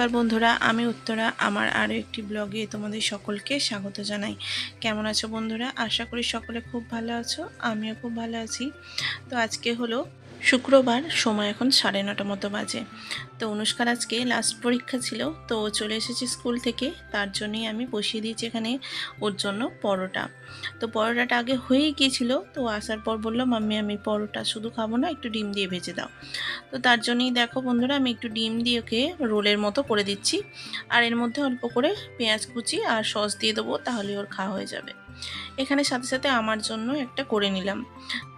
নমস্কার বন্ধুরা, আমি উত্তরা। আমার আরও একটি ব্লগে তোমাদের সকলকে স্বাগত জানাই। কেমন আছো বন্ধুরা? আশা করি সকলে খুব ভালো আছো, আমিও খুব ভালো আছি। তো আজকে হলো শুক্রবার, সময় এখন 9:30 মতো বাজে। তো অনুষ্কার আজকে লাস্ট পরীক্ষা ছিল, তো চলে এসেছি স্কুল থেকে। তার জন্যই আমি বসিয়ে দিয়েছি এখানে ওর জন্য পরোটা। তো পরোটাটা আগে হয়েই গিয়েছিল, তো আসার পর বললো, মাম্মি আমি পরোটা শুধু খাবো না, একটু ডিম দিয়ে ভেজে দাও। তো তার জন্যই দেখো বন্ধুরা, আমি একটু ডিম দিয়ে ওকে রোলের মতো করে দিচ্ছি। আর এর মধ্যে অল্প করে পেঁয়াজ কুচি আর সস দিয়ে দেবো, তাহলে ওর খাওয়া হয়ে যাবে। এখানে সাথে সাথে আমার জন্য একটা করে নিলাম,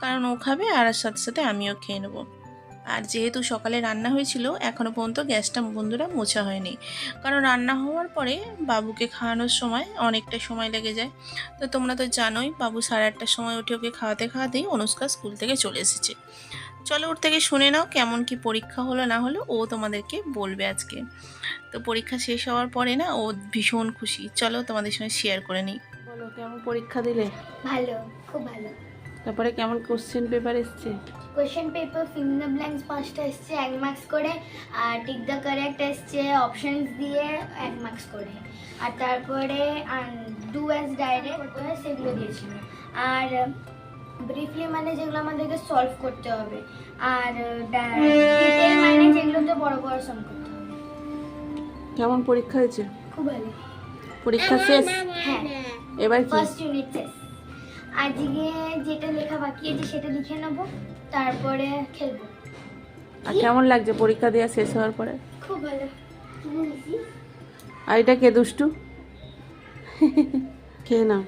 কারণ ও খাবে আর সাথে সাথে আমিও খেয়ে নেবো। আর যেহেতু সকালে রান্না হয়েছিল, এখনও পর্যন্ত গ্যাসটা বন্ধুরা মোছা হয়নি, কারণ রান্না হওয়ার পরে বাবুকে খাওয়ানোর সময় অনেকটা সময় লেগে যায়। তো তোমরা তো জানোই, বাবু 8:30টার সময় উঠে ওকে খাওয়াতে খাওয়াতেই অনুষ্কা স্কুল থেকে চলে এসেছে। চলো ওর থেকে শুনে নাও কেমন কি পরীক্ষা হলো না হলো, ও তোমাদেরকে বলবে আজকে। তো পরীক্ষা শেষ হওয়ার পরে না, ও ভীষণ খুশি। চলো তোমাদের সঙ্গে শেয়ার করে নিই। বলো, কেমন পরীক্ষা দিলে? ভালো, খুব ভালো। তারপরে কেমন কোশ্চেন পেপার এসছে? Question paper fill in the blanks 5টা এসছে 1 মার্কস করে, আর টিক দ্য কারেক্ট এসছে অপশনস দিয়ে 1 মার্কস করে, আর তারপরে ডু অ্যাজ ডাইরেক্ট সেগুলো দিয়েছিল, আর ব্রিফলি মানে যেগুলো আমাদেরকে সলভ করতে হবে, আর ডিটেইল মানে যেগুলোতে বড় বড় সাম করতে হবে। কেমন পরীক্ষা হয়েছে? খুব ভালো। পরীক্ষা শেষ? হ্যাঁ, এবার কি? ফার্স্ট ইউনিট শেষ। আজকে যেটা লেখা বাকি আছে সেটা লিখে নেব, তারপরে খেলবো। আর কেমন লাগছে পরীক্ষা দেওয়া শেষ হওয়ার পরে? খুব ভালো। আর এটা কে দুষ্টু? খেয়ে নাও।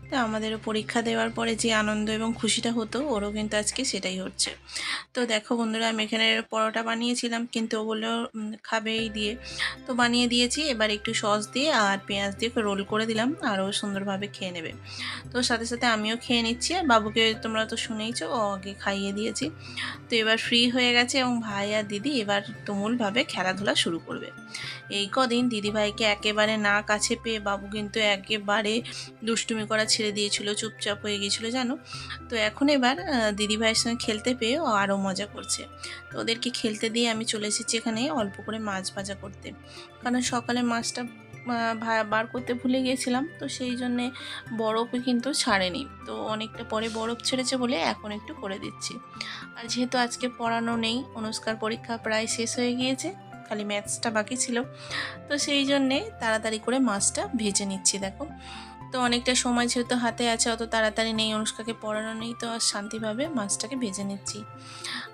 তো আমাদেরও পরীক্ষা দেওয়ার পরে যে আনন্দ এবং খুশিটা হতো, ওরও কিন্তু আজকে সেটাই হচ্ছে। তো দেখো বন্ধুরা, আমি এখানে পরোটা বানিয়েছিলাম, কিন্তু ও বললো খাবে এই দিয়ে। তো বানিয়ে দিয়েছি, এবার একটু সস দিয়ে আর পেঁয়াজ দিয়ে রোল করে দিলাম, আর ও সুন্দরভাবে খেয়ে নেবে। তো সাথে সাথে আমিও খেয়ে নিচ্ছি, আর বাবুকে তোমরা তো শুনেইছো, ও আগে খাইয়ে দিয়েছি। তো এবার ফ্রি হয়ে গেছে, এবং ভাই আর দিদি এবার তুমুলভাবে খেলাধুলা শুরু করবে। এই কদিন দিদিভাইকে একেবারে না কাছে পেয়ে বাবু কিন্তু একেবারে দুষ্টুমি করা ছেড়ে দিয়েছিল, চুপচাপ হয়ে গিয়েছিল জানো। তো এখন এবার দিদিভাইয়ের সঙ্গে খেলতে পেয়ে ও আরও মজা করছে। তো ওদেরকে খেলতে দিয়ে আমি চলে এসেছি এখানে অল্প করে মাছ ভাজা করতে, কারণ সকালে মাছটা বার করতে ভুলে গিয়েছিলাম। তো সেই জন্যে বরফও কিন্তু ছাড়েনি, তো অনেকটা পরে বরফ ছেড়েছে বলে এখন একটু করে দিচ্ছি। আর যেহেতু আজকে পড়ানো নেই, অনুষ্কার পরীক্ষা প্রায় শেষ হয়ে গিয়েছে, খালি ম্যাথসটা বাকি ছিল, তো সেই জন্যে তাড়াতাড়ি করে মাছটা ভেজে নিচ্ছি। দেখো, তো অনেকটা সময় যেহেতু হাতে আছে, অত তাড়াতাড়ি নেই, অনুষ্কাকে পড়ানো নেই, তো আর শান্তিভাবে মাছটাকে ভেজে নিচ্ছি।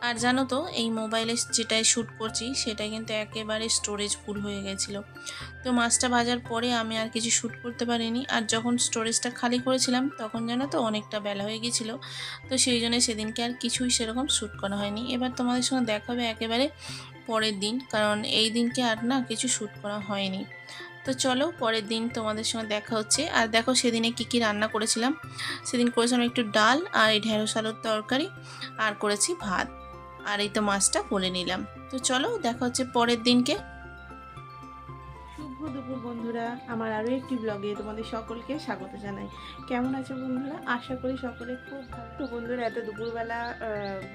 আর জানো তো, এই মোবাইলে যেটাই শ্যুট করছি সেটাই কিন্তু একেবারে স্টোরেজ ফুল হয়ে গেছিলো। তো মাছটা ভাজার পরে আমি আর কিছু শ্যুট করতে পারিনি, আর যখন স্টোরেজটা খালি করেছিলাম তখন জানো তো অনেকটা বেলা হয়ে গিয়েছিলো। তো সেই জন্য সেদিনকে আর কিছুই সেরকম শ্যুট করা হয়নি। এবার তোমাদের সঙ্গে দেখা হবে একেবারে পরের দিন, কারণ এই দিনকে আর না কিছু শ্যুট করা হয়নি। তো চলো পরের দিন তোমাদের সঙ্গে দেখা হচ্ছে। আর দেখো সেদিনে কি কি রান্না করেছিলাম। সেদিন করেছিলাম একটু ডাল আর এই ঢেঁড়স আলুর তরকারি, আর করেছি ভাত, আর এই তো মাছটা বলে নিলাম। তো চলো দেখা হচ্ছে পরের দিনকে। শুভ দুপুর বন্ধুরা, আমার আরও একটি ব্লগে তোমাদের সকলকে স্বাগত জানাই। কেমন আছো বন্ধুরা? আশা করি সকলে খুব ভালো। তো বন্ধুরা, এত দুপুরবেলা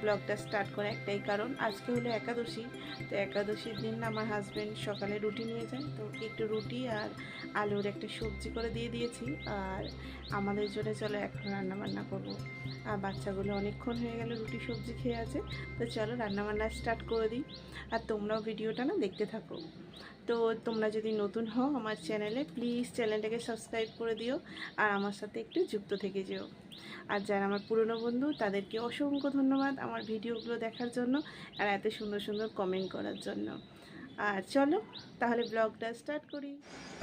ব্লগটা স্টার্ট করে একটাই কারণ, আজকে হলো একাদশী। তো একাদশীর দিন আমার হাজব্যান্ড সকালে রুটি নিয়ে যায়, তো একটু রুটি আর আলুর একটা সবজি করে দিয়ে দিয়েছি। আর আমাদের জন্য চলো এখন রান্নাবান্না করবো। আর বাচ্চাগুলো অনেকক্ষণ হয়ে গেল রুটি সবজি খেয়ে আছে, তো চলো রান্নাবান্না স্টার্ট করে দিই। আর তোমরাও ভিডিওটা না দেখতে থাকো। তো তোমরা যদি নতুন হও আমার চ্যানেলে, প্লিজ চ্যানেলটাকে সাবস্ক্রাইব করে দিও, আর আমার সাথে একটু যুক্ত থেকে যেও। আর যারা আমার পুরনো বন্ধু, তাদেরকে অসংখ্য ধন্যবাদ আমার ভিডিওগুলো দেখার জন্য, আর এত সুন্দর সুন্দর কমেন্ট করার জন্য। আর চলো তাহলে ব্লগটা স্টার্ট করি।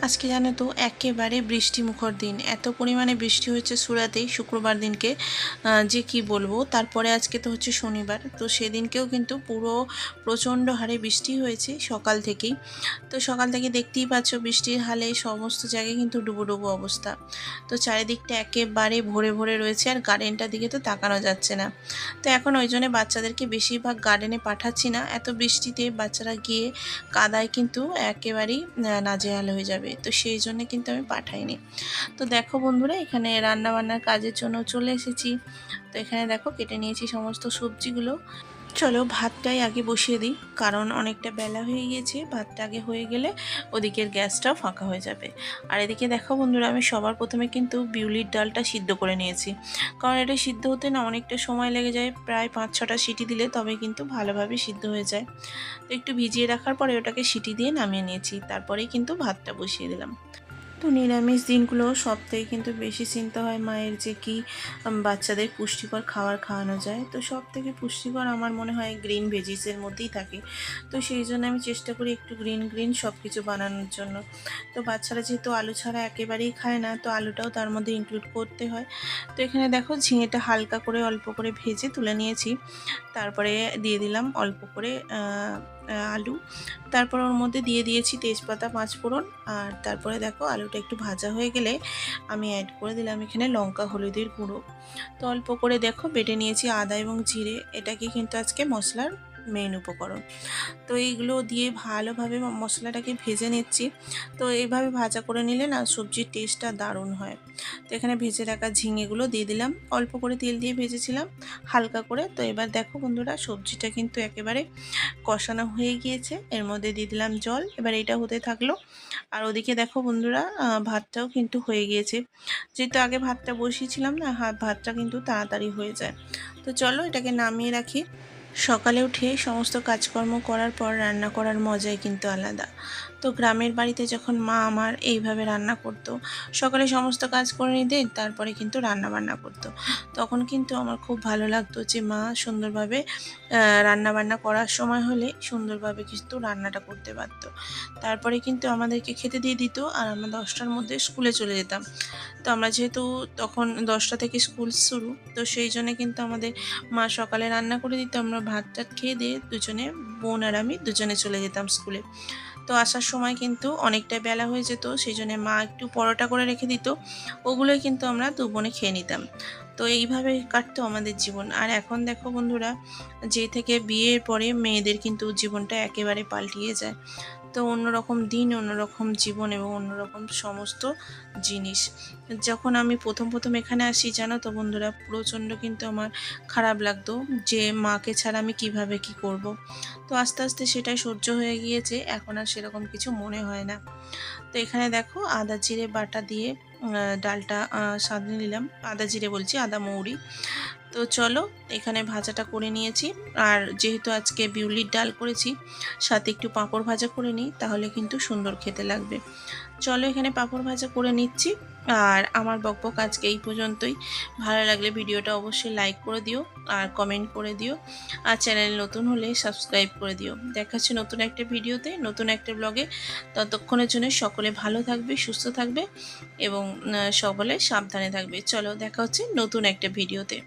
আজকে জানো তো একেবারে বৃষ্টি মুখর দিন, এত পরিমাণে বৃষ্টি হয়েছে সুরাতেই শুক্রবার দিনকে, যে কি বলবো। তারপরে আজকে তো হচ্ছে শনিবার, তো সেদিনকেও কিন্তু পুরো প্রচণ্ড হারে বৃষ্টি হয়েছে সকাল থেকেই। তো সকাল থেকে দেখতেই পাচ্ছ বৃষ্টির হালে সমস্ত জায়গায় কিন্তু ডুবো ডুবো অবস্থা। তো চারিদিকটা একেবারে ভরে ভরে রয়েছে, আর গার্ডেনটার দিকে তো তাকানো যাচ্ছে না। তো এখন ওই জন্য বাচ্চাদেরকে বেশিরভাগ গার্ডেনে পাঠাচ্ছি না, এত বৃষ্টিতে বাচ্চারা গিয়ে কাদায় কিন্তু একেবারেই নাজেহাল হয়ে যাবে, তো সেই জন্য কিন্তু আমি পাঠাইনি। তো দেখো বন্ধুরা, এখানে রান্না বান্নার কাজের জন্য চলে এসেছি। তো এখানে দেখো কেটে নিয়েছি সমস্ত সবজিগুলো। চলো ভাতটাই আগে বসিয়ে দিই, কারণ অনেকটা বেলা হয়ে গিয়েছে। ভাতটা আগে হয়ে গেলে ওদিকের গ্যাসটাও ফাঁকা হয়ে যাবে। আর এদিকে দেখো বন্ধুরা, আমি সবার প্রথমে কিন্তু বিউলির ডালটা সিদ্ধ করে নিয়েছি, কারণ এটা সিদ্ধ হতে না অনেকটা সময় লেগে যায়। প্রায় 5-6টা সিটি দিলে তবে কিন্তু ভালোভাবে সিদ্ধ হয়ে যায়। তো একটু ভিজিয়ে রাখার পরে ওটাকে সিটি দিয়ে নামিয়ে নিয়েছি, তারপরেই কিন্তু ভাতটা বসিয়ে দিলাম। তো নিরামিষ দিনগুলো সবথেকে কিন্তু বেশি চিন্তা হয় মায়ের, যে কি বাচ্চাদের পুষ্টিকর খাবার খাওয়ানো যায়। তো সব থেকে পুষ্টিকর আমার মনে হয় গ্রিন ভেজিসের মধ্যেই থাকে। তো সেই জন্য আমি চেষ্টা করি একটু গ্রিন গ্রিন সব কিছু বানানোর জন্য। তো বাচ্চারা যেহেতু আলু ছাড়া একেবারেই খায় না, তো আলুটাও তার মধ্যে ইনক্লুড করতে হয়। তো এখানে দেখো ঝিঙেটা হালকা করে অল্প করে ভেজে তুলে নিয়েছি। তারপরে দিয়ে দিলাম অল্প করে আলু। তারপর ওর মধ্যে দিয়ে দিয়েছি তেজপাতা, 5 ফোড়ন। আর তারপরে দেখো আলুটা একটু ভাজা হয়ে গেলে আমি অ্যাড করে দিলাম এখানে লঙ্কা হলুদের গুঁড়ো। তো অল্প করে দেখো বেটে নিয়েছি আদা এবং জিরে, এটাকে কিন্তু আজকে মশলার মেইন উপকরণ। তো এইগুলো দিয়ে ভালোভাবে মশলাটাকে ভেজে নিচ্ছি। তো এইভাবে ভাজা করে নিলে না সবজির টেস্টটা দারুণ হয়। তো এখানে ভেজে রাখা ঝিঙেগুলো দিয়ে দিলাম, অল্প করে তেল দিয়ে ভেজেছিলাম হালকা করে। তো এবার দেখো বন্ধুরা, সবজিটা কিন্তু একেবারে কষানো হয়ে গিয়েছে। এর মধ্যে দিয়ে দিলাম জল, এবার এটা হতে থাকলো। আর ওদিকে দেখো বন্ধুরা, ভাতটাও কিন্তু হয়ে গিয়েছে। যেহেতু আগে ভাতটা বসিয়েছিলাম না, ভাতটা কিন্তু তাড়াতাড়ি হয়ে যায়। তো চলো এটাকে নামিয়ে রাখি। সকালে উঠে সমস্ত কাজকর্ম করার পর রান্না করার মজাই কিন্তু আলাদা। তো গ্রামের বাড়িতে যখন মা আমার এইভাবে রান্না করতো, সকালে সমস্ত কাজ করে নিতে তারপরে কিন্তু রান্না বান্না করতো, তখন কিন্তু আমার খুব ভালো লাগতো যে মা সুন্দরভাবে রান্না বান্না করার সময় হলে সুন্দরভাবে কিন্তু রান্নাটা করতে পারতো। তারপরে কিন্তু আমাদেরকে খেতে দিয়ে দিত, আর আমরা 10টার মধ্যে স্কুলে চলে যেতাম। তো আমরা যেহেতু তখন 10টা থেকে স্কুল শুরু, তো সেই জন্য কিন্তু আমাদের মা সকালে রান্না করে দিত। আমরা ভাত টাত খেয়ে দিয়ে দুজনে, বোন আর আমি দুজনে চলে যেতাম স্কুলে। তো আসার সময় কিন্তু অনেকটা বেলা হয়ে যেত, সেই জন্য মা একটু পরোটা করে রেখে দিত, ওগুলোই কিন্তু আমরা দু বোনে খেয়ে নিতাম। তো এইভাবে কাটতো আমাদের জীবন। আর এখন দেখো বন্ধুরা, যে থেকে বিয়ের পরে মেয়েদের কিন্তু জীবনটা একেবারে পাল্টিয়ে যায়। তো অন্যরকম দিন, অন্যরকম জীবন এবং অন্যরকম সমস্ত জিনিস। যখন আমি প্রথম এখানে আসি, জানো তো বন্ধুরা, প্রচণ্ড কিন্তু আমার খারাপ লাগতো যে মাকে ছাড়া আমি কিভাবে কি করব। তো আস্তে আস্তে সেটাই সহ্য হয়ে গিয়েছে, এখন আর সেরকম কিছু মনে হয় না। তো এখানে দেখো আদা জিরে বাটা দিয়ে ডালটা সাজিয়ে নিলাম। আদা জিরে বলছি, আদা মৌরি। তো চলো এখানে ভাজাটা করে নিয়েছি। আর যেহেতু আজকে বিউলির ডাল করেছি, সাথে একটু পাঁপড় ভাজা করে নিই, তাহলে কিন্তু সুন্দর খেতে লাগবে। চলো এখানে পাঁপড় ভাজা করে নিচ্ছি। আর আমার বকবক আজকে এই পর্যন্তই। ভালো লাগলে ভিডিওটা অবশ্যই লাইক করে দিও আর কমেন্ট করে দিও। আর চ্যানেল নতুন হলে সাবস্ক্রাইব করে দিও। দেখা হচ্ছে নতুন একটা ভিডিওতে, নতুন একটা ব্লগে। ততক্ষণের জন্য সকলে ভালো থাকবে, সুস্থ থাকবে এবং সকলে সাবধানে থাকবে। চলো দেখা হচ্ছে নতুন একটা ভিডিওতে।